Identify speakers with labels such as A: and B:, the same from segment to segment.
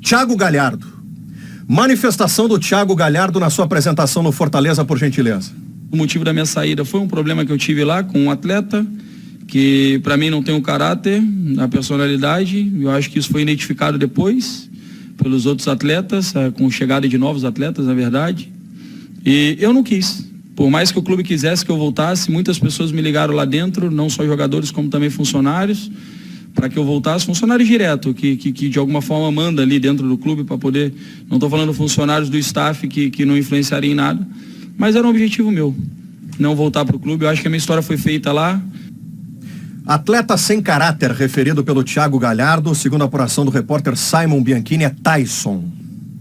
A: Thiago Galhardo. Manifestação do Thiago Galhardo na sua apresentação no Fortaleza, por gentileza.
B: O motivo da minha saída foi um problema que eu tive lá com um atleta que para mim não tem o caráter, a personalidade. Eu acho que isso foi identificado depois pelos outros atletas, com chegada de novos atletas, na verdade. E eu não quis. Por mais que o clube quisesse que eu voltasse, muitas pessoas me ligaram lá dentro, não só jogadores como também funcionários, para que eu voltasse, funcionário direto, que de alguma forma manda ali dentro do clube para poder, não estou falando funcionários do staff que não influenciariam em nada, mas era um objetivo meu, não voltar para o clube. Eu acho que a minha história foi feita lá.
A: Atleta sem caráter, referido pelo Thiago Galhardo, segundo a apuração do repórter Simon Bianchini, é Tyson.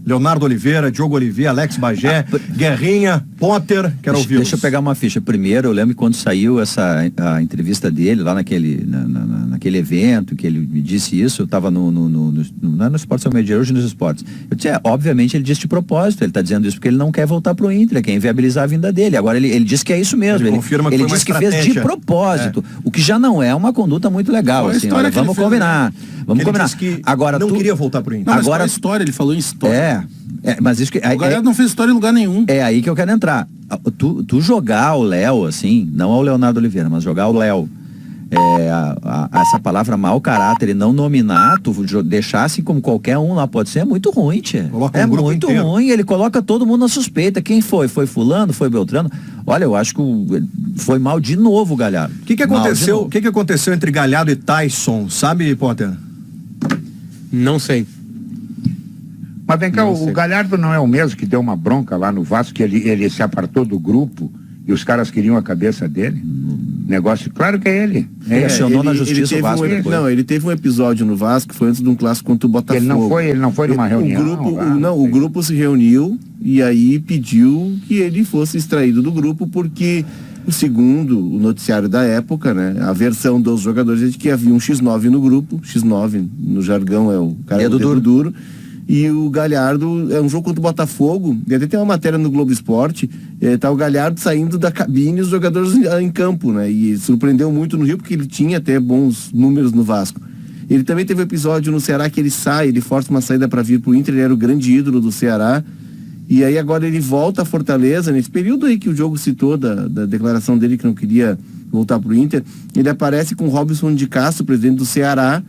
A: Leonardo Oliveira, Diogo Oliveira, Alex Bagé, Guerrinha, Potter, quero ouvi-los.
C: Deixa eu pegar uma ficha. Primeiro, eu lembro que quando saiu a entrevista dele, lá naquele evento, que ele me disse isso, eu estava no Esporte São Media, hoje nos esportes. Eu disse, obviamente ele disse de propósito, ele está dizendo isso porque ele não quer voltar pro Inter, ele quer inviabilizar a vinda dele. Agora ele disse que é isso mesmo, ele
A: confirma que
C: ele
A: foi
C: disse
A: uma
C: que fez de
A: estratégia.
C: propósito, o que já não é uma conduta muito legal, assim, olha, vamos combinar. Vamos combinar.
A: Agora, não queria voltar pro Inter.
D: Não,
C: agora
D: a história, ele falou em história.
C: Mas isso que
D: O Galhardo não fez história em lugar nenhum.
C: É aí que eu quero entrar. Tu jogar o Léo, assim, não ao Leonardo Oliveira, mas jogar o Léo, essa palavra mau caráter e não nominar, tu deixar assim como qualquer um lá pode ser, é muito ruim, tia. É muito ruim, ele coloca todo mundo na suspeita. Quem foi? Foi fulano? Foi Beltrano? Olha, eu acho que foi mal de novo o Galhardo.
A: O que aconteceu entre Galhardo e Tyson, sabe, Potter?
E: Não sei.
F: Mas vem cá, o Galhardo não é o mesmo que deu uma bronca lá no Vasco, que ele se apartou do grupo e os caras queriam a cabeça dele? Negócio, claro que é ele.
C: Ele acionou na justiça o Vasco.
G: Ele teve um episódio no Vasco, foi antes de um clássico contra o Botafogo.
F: Ele não foi numa reunião?
G: O grupo se reuniu e aí pediu que ele fosse extraído do grupo porque, segundo o noticiário da época, né, a versão dos jogadores é de que havia um X9 no grupo. X9 no jargão é o cara do duro. E o Galhardo, é um jogo contra o Botafogo, e até tem uma matéria no Globo Esporte, tá o Galhardo saindo da cabine e os jogadores em campo, né? E surpreendeu muito no Rio, porque ele tinha até bons números no Vasco. Ele também teve um episódio no Ceará que ele força uma saída para vir pro Inter, ele era o grande ídolo do Ceará, e aí agora ele volta a Fortaleza, nesse período aí que o Diogo citou, da declaração dele que não queria voltar pro Inter, ele aparece com o Robson de Castro, presidente do Ceará,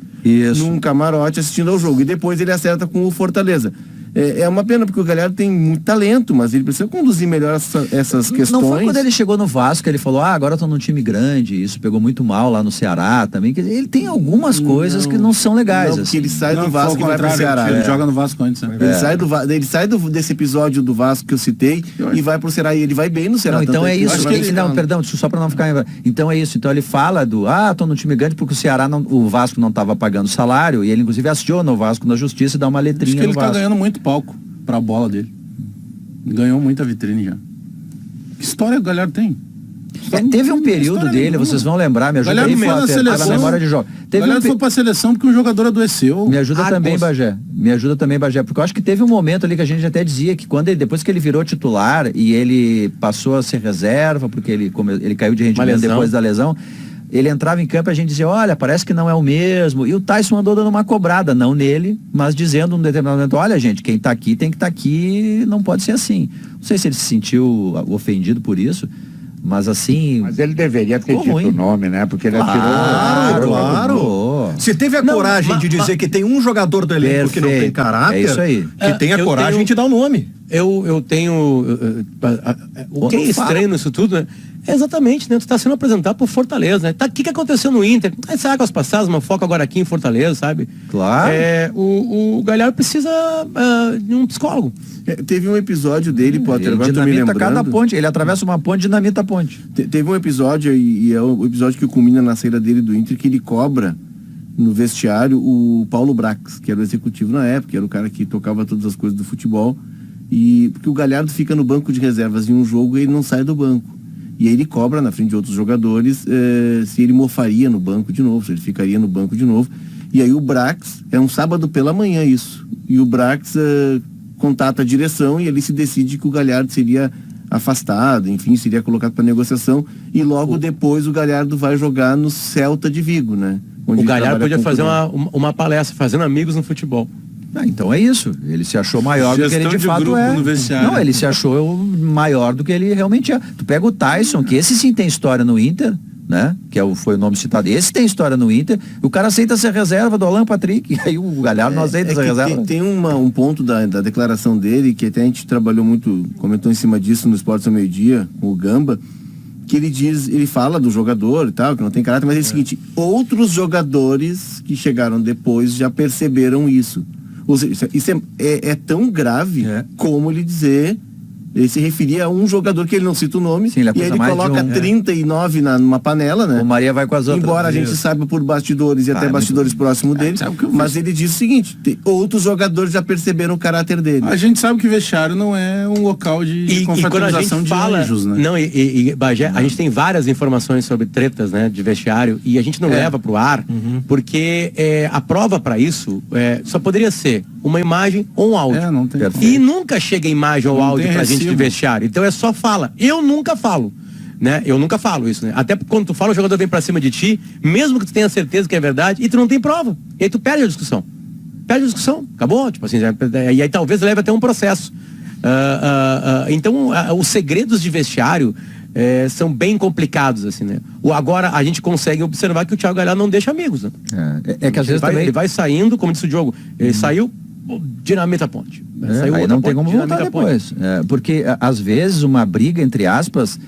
G: num camarote assistindo ao jogo, e depois ele acerta com o Fortaleza. É uma pena, porque o Galhardo tem muito talento, mas ele precisa conduzir melhor essas questões.
C: Não foi quando ele chegou no Vasco, ele falou, agora eu tô num time grande, isso pegou muito mal lá no Ceará também. Ele tem algumas coisas que não são legais.
G: Não, porque ele sai do Vasco e vai pro Ceará.
D: Ele joga no Vasco antes, né?
G: Ele sai desse episódio do Vasco que eu citei e vai pro Ceará, e ele vai bem no Ceará.
C: Não, então é isso. Perdão, só pra não ficar... Então é isso, então ele fala tô num time grande porque o Vasco não tava pagando salário, e ele inclusive aciona o Vasco na justiça e dá uma letrinha no Vasco.
D: Ele tá ganhando muito palco pra bola dele. Ganhou muita vitrine já. Que história o Galhardo tem?
C: Teve um período dele, vocês vão lembrar, me ajuda aí, a memória de jogo.
D: Galhardo foi pra seleção porque o jogador adoeceu.
C: Me ajuda também, Bagé, porque eu acho que teve um momento ali que a gente até dizia que depois que ele virou titular e ele passou a ser reserva, porque ele caiu de rendimento depois da lesão, ele entrava em campo e a gente dizia, olha, parece que não é o mesmo. E o Tyson andou dando uma cobrada, não nele, mas dizendo num determinado momento, olha, gente, quem tá aqui tem que estar aqui, não pode ser assim. Não sei se ele se sentiu ofendido por isso, mas assim...
F: Mas ele deveria ter dito o nome, né? Porque ele atirou...
A: Claro. Se teve a coragem de dizer que tem um jogador do elenco que não tem caráter,
C: é isso aí.
A: Que tenha a coragem de dar o nome.
E: Eu tenho... O que é estranho nisso tudo, né? Exatamente, né? Tu tá sendo apresentado por Fortaleza, né? O que aconteceu no Inter? Essa águas passadas, uma foca agora aqui em Fortaleza, sabe?
C: Claro.
E: O Galhardo precisa de um psicólogo.
G: Teve um episódio dele, Potter, agora
C: ele
G: tô me lembrando.
C: cada ponte, ele atravessa uma ponte, dinamita a ponte.
G: Teve um episódio, e é o episódio que culmina na saída dele do Inter, que ele cobra no vestiário o Paulo Brax, que era o executivo na época, que era o cara que tocava todas as coisas do futebol, e porque o Galhardo fica no banco de reservas em um jogo e ele não sai do banco. E aí ele cobra na frente de outros jogadores se ele mofaria no banco de novo, se ele ficaria no banco de novo. E aí o Brax, é um sábado pela manhã isso, e o Brax contata a direção e ele se decide que o Galhardo seria afastado, enfim, seria colocado para negociação, e logo depois o Galhardo vai jogar no Celta de Vigo, né?
E: O Galhardo podia fazer uma palestra, fazendo amigos no futebol.
C: Então é isso. Ele se achou maior do que ele
D: Gestão
C: de
D: de
C: fato
D: grupo
C: é.
D: no vestiário.
C: Não, ele se achou maior do que ele realmente é. Tu pega o Tyson, que esse sim tem história no Inter, né? Que foi o nome citado. Esse tem história no Inter. O cara aceita ser reserva do Alan Patrick. E aí o Galhardo não aceita ser reserva.
G: Tem um ponto da declaração dele, que até a gente trabalhou muito, comentou em cima disso no Esportes ao Meio-Dia, com o Gamba, que ele fala do jogador e tal, que não tem caráter, mas é o seguinte, outros jogadores que chegaram depois já perceberam isso. Ou seja, isso é tão grave como ele dizer, ele se referia a um jogador que ele não cita o nome,
C: Sim, ele
G: e aí ele coloca 39 numa panela, né?
C: O Maria vai com as outras.
G: Embora a gente saiba por bastidores e até bastidores próximos dele, mas ele diz o seguinte, outros jogadores já perceberam o caráter dele.
D: A gente sabe que vestiário não é um local de confraternização de anjos, né?
E: Não, Bagé, a gente tem várias informações sobre tretas, né, de vestiário, e a gente não leva pro ar, porque a prova para isso só poderia ser uma imagem ou um áudio.
D: Não tem.
E: E nunca chega imagem ou
D: Não
E: áudio
D: tem
E: pra gente de
D: recibo.
E: vestiário. Então é só fala. Eu nunca falo. Né? Eu nunca falo isso, né? Até quando tu fala, o jogador vem pra cima de ti, mesmo que tu tenha certeza que é verdade, e tu não tem prova. E aí tu perde a discussão. Perde a discussão. Acabou? Tipo assim, e aí talvez leve até um processo. Então, os segredos de vestiário são bem complicados, assim, né? Agora, a gente consegue observar que o Thiago Galhardo não deixa amigos, né?
C: Que às vezes
E: ele vai saindo, como disse o Diogo, ele saiu, dinamita a ponte. Saiu
C: aí
E: outra
C: não tem
E: ponte,
C: como voltar
E: dinamita a ponte.
C: depois. Porque, às vezes, uma briga, entre aspas,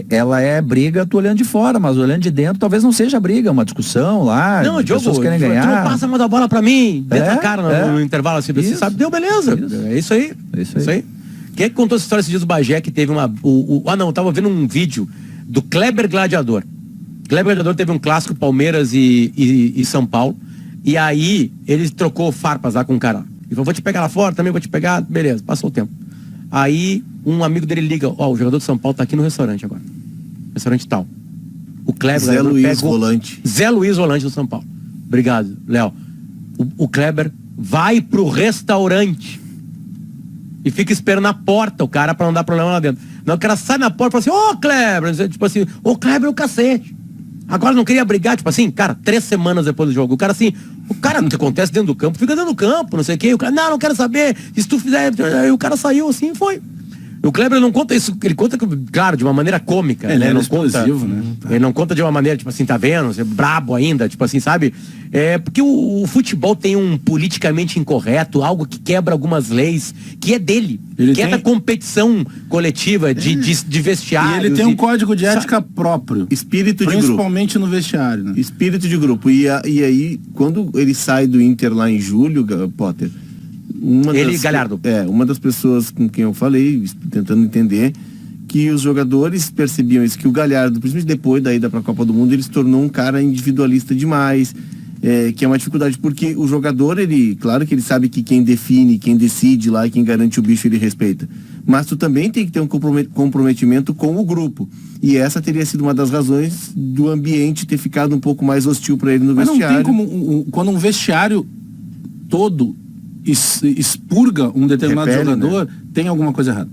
C: ela é briga tu olhando de fora, mas olhando de dentro talvez não seja briga, uma discussão lá,
E: Não, Diogo,
C: pessoas querem
E: tu
C: ganhar.
E: não passa mais a bola pra mim, dentro da cara no intervalo, assim, você sabe, deu beleza. É isso aí. Isso aí. Quem é que contou essa história esses dias do Bagé, que teve eu tava vendo um vídeo do Kleber Gladiador. Kleber Gladiador teve um clássico, Palmeiras e São Paulo, e aí ele trocou farpas lá com o cara. Ele falou, vou te pegar lá fora, também vou te pegar, beleza, passou o tempo. Aí um amigo dele liga, o jogador de São Paulo tá aqui no restaurante agora. Restaurante tal. O Kleber
G: Zé Luiz Volante.
E: Zé Luiz Volante do São Paulo. Obrigado, Léo. O Kleber vai pro restaurante e fica esperando na porta o cara pra não dar problema lá dentro. Não, o cara sai na porta e fala assim, Kleber, tipo assim, Kleber é o cacete. Agora não queria brigar, tipo assim, cara, 3 semanas depois do jogo. O cara assim, o que acontece dentro do campo, fica dentro do campo, não sei o quê. O cara, não quero saber, se tu fizer. Aí o cara saiu assim e foi. O Kleber não conta isso, ele conta, claro, de uma maneira cômica.
D: Ele
E: né?
D: é
E: Não
D: explosivo,
E: conta,
D: né?
E: Ele não conta de uma maneira, tipo assim, tá vendo? Você é brabo ainda, tipo assim, sabe? Porque o futebol tem um politicamente incorreto, algo que quebra algumas leis, que é dele. Que é da competição coletiva, de vestiário.
D: E ele tem um código de ética próprio.
G: Espírito de grupo.
D: Principalmente no vestiário, né?
G: Espírito de grupo. E aí, quando ele sai do Inter lá em julho, Potter,
E: Galhardo.
G: Uma das pessoas com quem eu falei, tentando entender, que os jogadores percebiam isso, que o Galhardo, principalmente depois da ida para a Copa do Mundo, ele se tornou um cara individualista demais, que é uma dificuldade, porque o jogador, claro que ele sabe que quem define, quem decide lá, quem garante o bicho, ele respeita. Mas tu também tem que ter um comprometimento com o grupo. E essa teria sido uma das razões do ambiente ter ficado um pouco mais hostil para ele no vestiário.
D: Mas não tem como, quando um vestiário todo expurga um determinado jogador, tem alguma coisa errada.